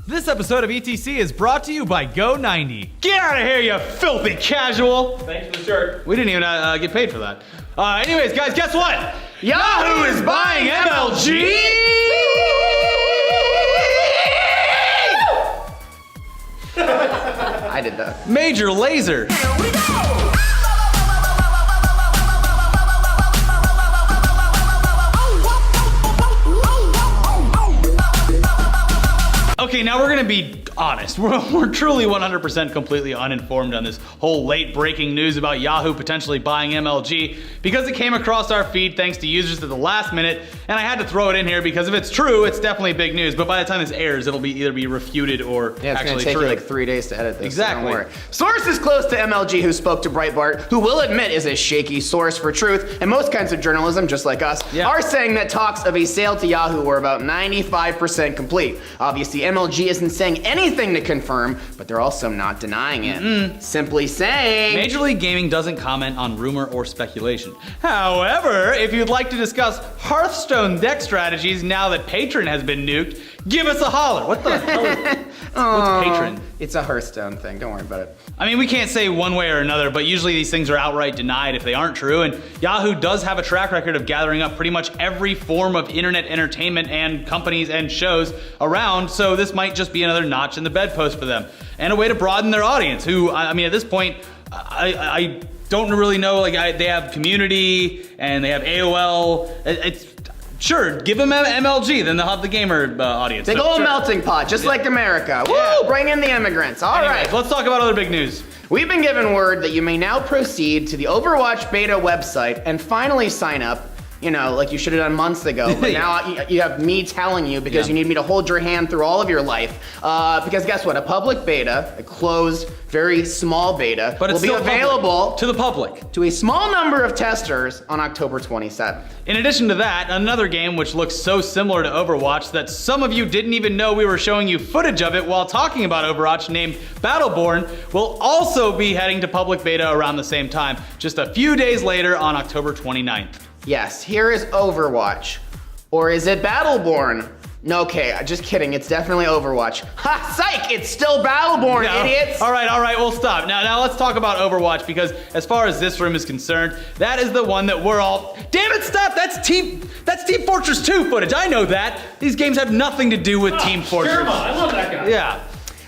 This episode of ETC is brought to you by Go90. Get out of here, you filthy casual! Thanks for the shirt. We didn't even get paid for that. Anyways, guys, guess what? Yahoo is buying MLG! I did that. Major Laser. Here we go! Okay, now we're gonna be honest. We're truly 100% completely uninformed on this whole late breaking news about Yahoo potentially buying MLG because it came across our feed thanks to users at the last minute, and I had to throw it in here because if it's true, it's definitely big news. But by the time this airs, it'll be either be refuted or yeah, it's actually gonna take true. you like 3 days to edit this. Exactly. So don't worry. Sources close to MLG who spoke to Breitbart, who will admit is a shaky source for truth, and most kinds of journalism, just like us, are saying that talks of a sale to Yahoo were about 95% complete. Obviously, MLG isn't saying anything to confirm, but they're also not denying it. Simply saying... Major League Gaming doesn't comment on rumor or speculation. However, if you'd like to discuss Hearthstone deck strategies now that Patron has been nuked, give us a holler. What the hell is what's Patron? It's a Hearthstone thing, don't worry about it. I mean, we can't say one way or another, but usually these things are outright denied if they aren't true, and Yahoo does have a track record of gathering up pretty much every form of internet entertainment and companies and shows around, so this might just be another notch in the bedpost for them. And a way to broaden their audience, who, I mean, at this point, I don't really know, like, they have Community, and they have AOL, sure, give them MLG, then they'll have the gamer audience. Big old melting pot, just like America. Woo, bring in the immigrants. All right. Let's talk about other big news. We've been given word that you may now proceed to the Overwatch beta website and finally sign up. You know, like you should have done months ago, but now you have me telling you because you need me to hold your hand through all of your life. Because guess what? A public beta, a closed, very small beta, will be available to the public, to a small number of testers on October 27th. In addition to that, another game which looks so similar to Overwatch that some of you didn't even know we were showing you footage of it while talking about Overwatch, named Battleborn, will also be heading to public beta around the same time, just a few days later on October 29th. Yes, here is Overwatch. Or is it Battleborn? No, okay, just kidding, it's definitely Overwatch. Ha, psych, it's still Battleborn, idiots! All right, we'll stop. Now let's talk about Overwatch, because as far as this room is concerned, that is the one that we're all... Damn it, stop! That's Team Fortress 2 footage, I know that! These games have nothing to do with Team Fortress. I love that guy. Yeah.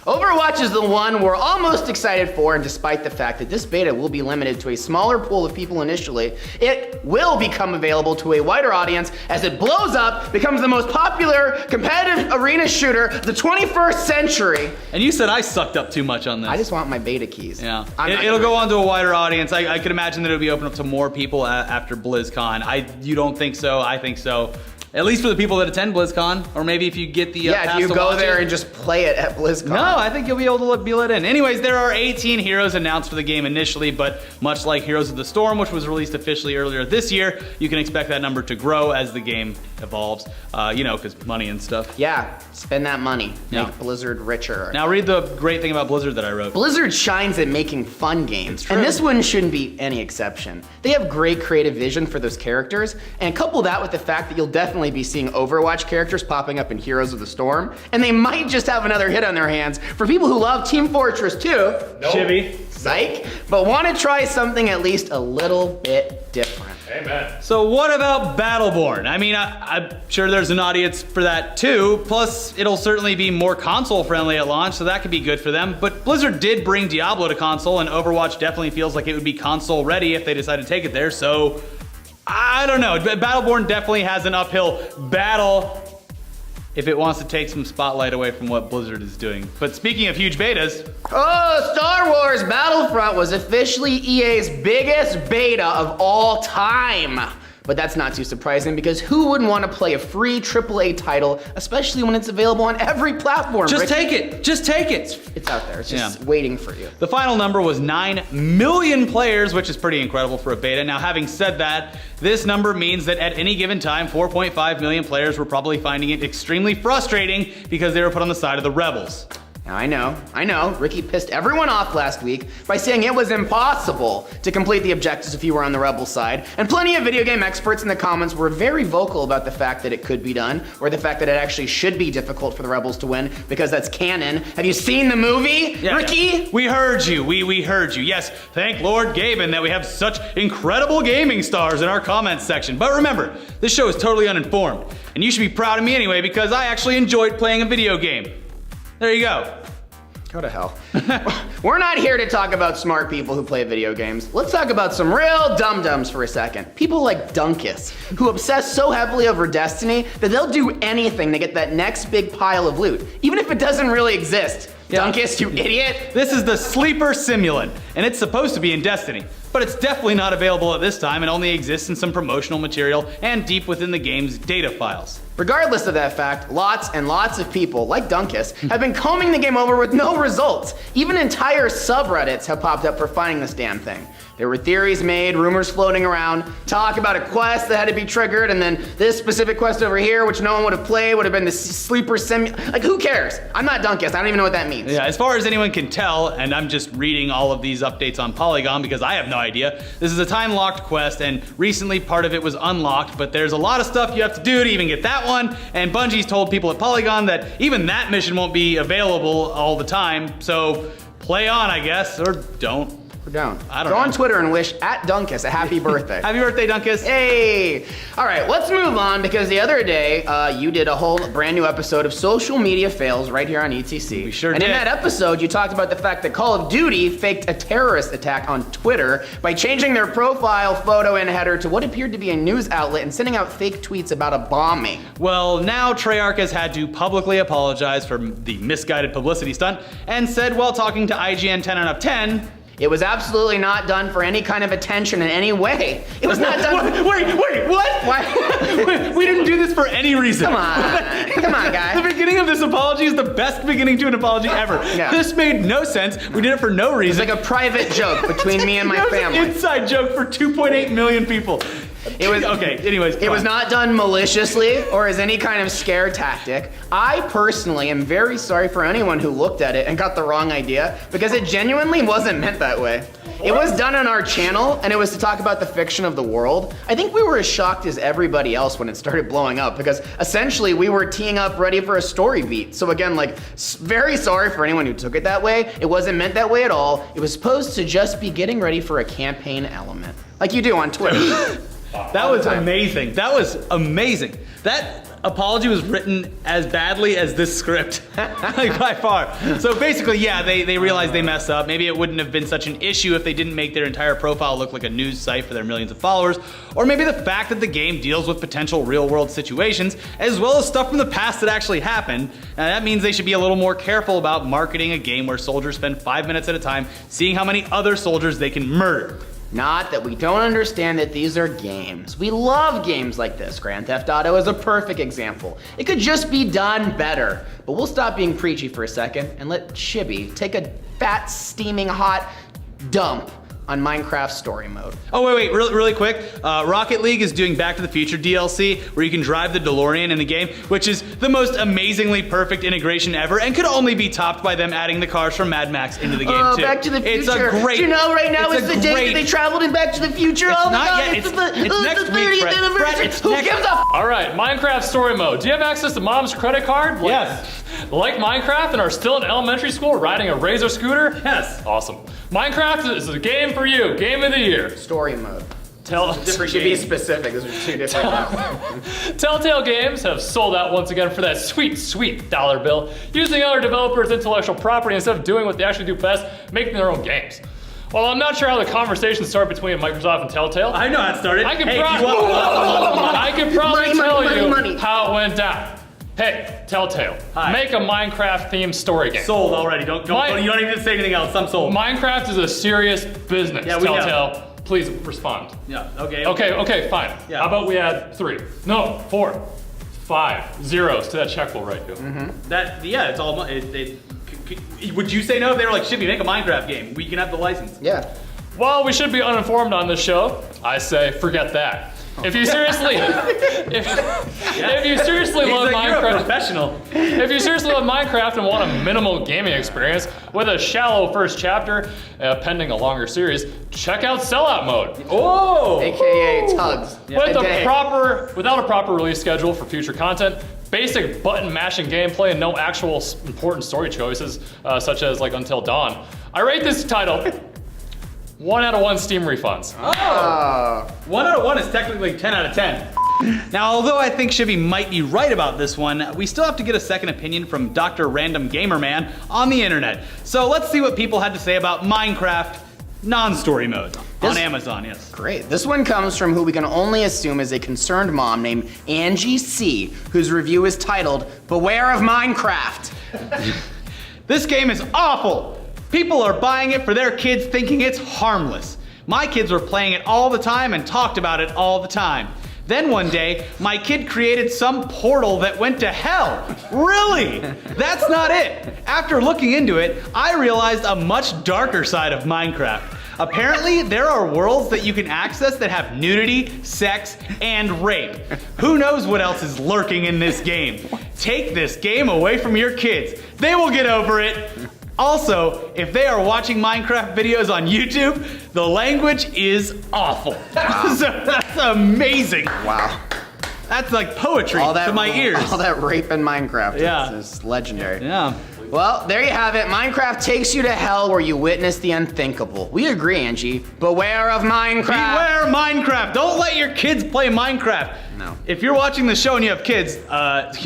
Overwatch is the one we're almost excited for, and despite the fact that this beta will be limited to a smaller pool of people initially, it will become available to a wider audience as it blows up, becomes the most popular competitive arena shooter of the 21st century. And you said I sucked up too much on this. I just want my beta keys. Yeah. It'll go on to a wider audience. I could imagine that it'll be open up to more people after BlizzCon. You don't think so? I think so. At least for the people that attend BlizzCon, or maybe if you get the if you go there and just play it at BlizzCon. No, I think you'll be able to be let in. Anyways, there are 18 heroes announced for the game initially, but much like Heroes of the Storm, which was released officially earlier this year, you can expect that number to grow as the game evolves. You know, because money and stuff. Yeah, spend that money. Make Blizzard richer. Now read the great thing about Blizzard that I wrote. Blizzard shines at making fun games, true. and this one shouldn't be any exception. They have great creative vision for those characters, and couple that with the fact that you'll definitely be seeing Overwatch characters popping up in Heroes of the Storm, and they might just have another hit on their hands for people who love Team Fortress 2. Chivy. Psych, but want to try something at least a little bit different. Amen. So what about Battleborn? I mean, I'm sure there's an audience for that too, plus it'll certainly be more console friendly at launch, so that could be good for them. But Blizzard did bring Diablo to console, and Overwatch definitely feels like it would be console ready if they decide to take it there, so I don't know. Battleborn definitely has an uphill battle if it wants to take some spotlight away from what Blizzard is doing. But speaking of huge betas... Oh, Star Wars Battlefront was officially EA's biggest beta of all time. But that's not too surprising because who wouldn't want to play a free AAA title, especially when it's available on every platform? Just take it. Just take it. It's out there. It's just waiting for you. The final number was 9 million players, which is pretty incredible for a beta. Now, having said that, this number means that at any given time, 4.5 million players were probably finding it extremely frustrating because they were put on the side of the rebels. Now I know, Ricky pissed everyone off last week by saying it was impossible to complete the objectives if you were on the rebel side, and plenty of video game experts in the comments were very vocal about the fact that it could be done, or the fact that it actually should be difficult for the rebels to win, because that's canon. Have you seen the movie, Ricky? Yeah. We heard you, we heard you. Yes, thank Lord Gaben that we have such incredible gaming stars in our comments section. But remember, this show is totally uninformed, and you should be proud of me anyway, because I actually enjoyed playing a video game. There you go. Go to hell. We're not here to talk about smart people who play video games. Let's talk about some real dum-dums for a second. People like Dunkus, who obsess so heavily over Destiny that they'll do anything to get that next big pile of loot, even if it doesn't really exist. Yeah. Dunkus, you idiot. This is the Sleeper Simulant, and it's supposed to be in Destiny. But it's definitely not available at this time and only exists in some promotional material and deep within the game's data files. Regardless of that fact, lots and lots of people, like Dunkus, have been combing the game over with no results. Even entire subreddits have popped up for finding this damn thing. There were theories made, rumors floating around, talk about a quest that had to be triggered, and then this specific quest over here, which no one would have played, would have been the Sleeper Simulant. Like, who cares? I'm not Dunkus. I don't even know what that means. Yeah, as far as anyone can tell, and I'm just reading all of these updates on Polygon because I have no idea, this is a time-locked quest, and recently part of it was unlocked, but there's a lot of stuff you have to do to even get that one, and Bungie's told people at Polygon that even that mission won't be available all the time, so play on, I guess, or don't. We're down. I don't Go know. on Twitter and wish at Dunkus a happy birthday. Happy birthday, Dunkus. Hey! All right, let's move on because the other day you did a whole brand new episode of social media fails right here on ETC. We sure and did. In that episode, you talked about the fact that Call of Duty faked a terrorist attack on Twitter by changing their profile photo and header to what appeared to be a news outlet and sending out fake tweets about a bombing. Well, now Treyarch has had to publicly apologize for the misguided publicity stunt and said while talking to IGN 10 out of 10, it was absolutely not done for any kind of attention in any way. It was not done. Wait, what? Why? We didn't do this for any reason. Come on, guy. The beginning of this apology is the best beginning to an apology ever. Yeah. This made no sense. We did it for no reason. It's like a private joke between me and my family. It was an inside joke for 2.8 million people. It was okay. Anyways, it was not done maliciously or as any kind of scare tactic. I personally am very sorry for anyone who looked at it and got the wrong idea because it genuinely wasn't meant that way. It was done on our channel and it was to talk about the fiction of the world. I think we were as shocked as everybody else when it started blowing up because essentially we were teeing up ready for a story beat. So again, like, very sorry for anyone who took it that way. It wasn't meant that way at all. It was supposed to just be getting ready for a campaign element, like you do on Twitter. That was amazing. That was amazing. That apology was written as badly as this script, like by far. So basically, yeah, they realized they messed up. Maybe it wouldn't have been such an issue if they didn't make their entire profile look like a news site for their millions of followers, or maybe the fact that the game deals with potential real-world situations, as well as stuff from the past that actually happened. And that means they should be a little more careful about marketing a game where soldiers spend 5 minutes at a time seeing how many other soldiers they can murder. Not that we don't understand that these are games. We love games like this. Grand Theft Auto is a perfect example. It could just be done better. But we'll stop being preachy for a second and let Chibi take a fat, steaming hot dump on Minecraft story mode. Oh, wait, really quick. Rocket League is doing Back to the Future DLC where you can drive the DeLorean in the game, which is the most amazingly perfect integration ever and could only be topped by them adding the cars from Mad Max into the game, too. Back to the Future. It's a great... Do you know right now it's the day that they traveled in Back to the Future? It's oh my not God, yet. it's next the week, 30th Brett. anniversary. It's Who next gives a All right, Minecraft story mode. Do you have access to mom's credit card? Yes. Like Minecraft and are still in elementary school riding a Razor scooter? Yes. Awesome. Minecraft is a game for you. Game of the year. story mode? Different Should be games. specific. Those are two different. Telltale Games have sold out once again for that sweet dollar bill, using other developers' intellectual property instead of doing what they actually do best, making their own games. Well, I'm not sure how the conversation started between Microsoft and Telltale. I know how it started. I can, Hey, pro- do you want- I can probably tell you money. how it went down. Hey, Telltale, Hi. make a Minecraft-themed story game. Sold already. Don't you don't need to say anything else. I'm sold. Minecraft is a serious business. Yeah, we know. Telltale, please respond. Yeah, okay. Okay, fine. Yeah. How about we add 4, 5 zeros to that check we'll write you. It's all... would you say no if they were like, Shippy, make a Minecraft game. We can have the license. Yeah. Well, we should be uninformed on this show. I say, forget that. If you seriously, if you seriously love You're a Minecraft, professional. if you seriously love Minecraft and want a minimal gaming experience with a shallow first chapter, pending a longer series, check out Sellout Mode. Oh! AKA T.U.G.S. Without a proper release schedule for future content, basic button mashing gameplay, and no actual important story choices, such as like Until Dawn, I rate this title 1 out of 1 Steam refunds. Oh. 1 out of 1 is technically 10 out of 10. Now, although I think Shivy might be right about this one, we still have to get a second opinion from Dr. Random Gamer Man on the internet. So let's see what people had to say about Minecraft non-story mode on Amazon, yes. Great. This one comes from who we can only assume is a concerned mom named Angie C., whose review is titled, Beware of Minecraft. This game is awful. People are buying it for their kids thinking it's harmless. My kids were playing it all the time and talked about it all the time. Then one day, my kid created some portal that went to hell. Really? That's not it. After looking into it, I realized a much darker side of Minecraft. Apparently, there are worlds that you can access that have nudity, sex, and rape. Who knows what else is lurking in this game? Take this game away from your kids. They will get over it. Also, if they are watching Minecraft videos on YouTube, the language is awful. Wow. So that's amazing. Wow. That's like poetry to my ears. All that rape in Minecraft. Yeah. It's legendary. Yeah. Well, there you have it. Minecraft takes you to hell where you witness the unthinkable. We agree, Angie. Beware of Minecraft. Beware Minecraft. Don't let your kids play Minecraft. No. If you're watching the show and you have kids,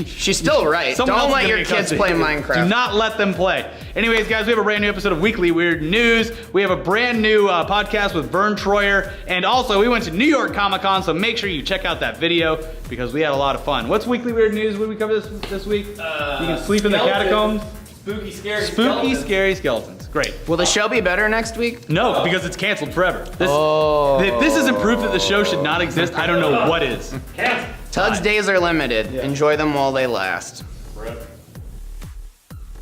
she's still right. someone else Don't is let gonna your be kids custody. play Minecraft. Do not let them play. Anyways, guys, we have a brand new episode of Weekly Weird News. We have a brand new podcast with Vern Troyer. And also, we went to New York Comic Con, so make sure you check out that video because we had a lot of fun. What's Weekly Weird News? What did we cover this week? You can sleep in the catacombs. Spooky, scary Scary skeletons. Great. Will the show be better next week? No, because it's canceled forever. If this isn't proof that the show should not exist, I don't know what is. T.U.G.S. days are limited. Enjoy them while they last.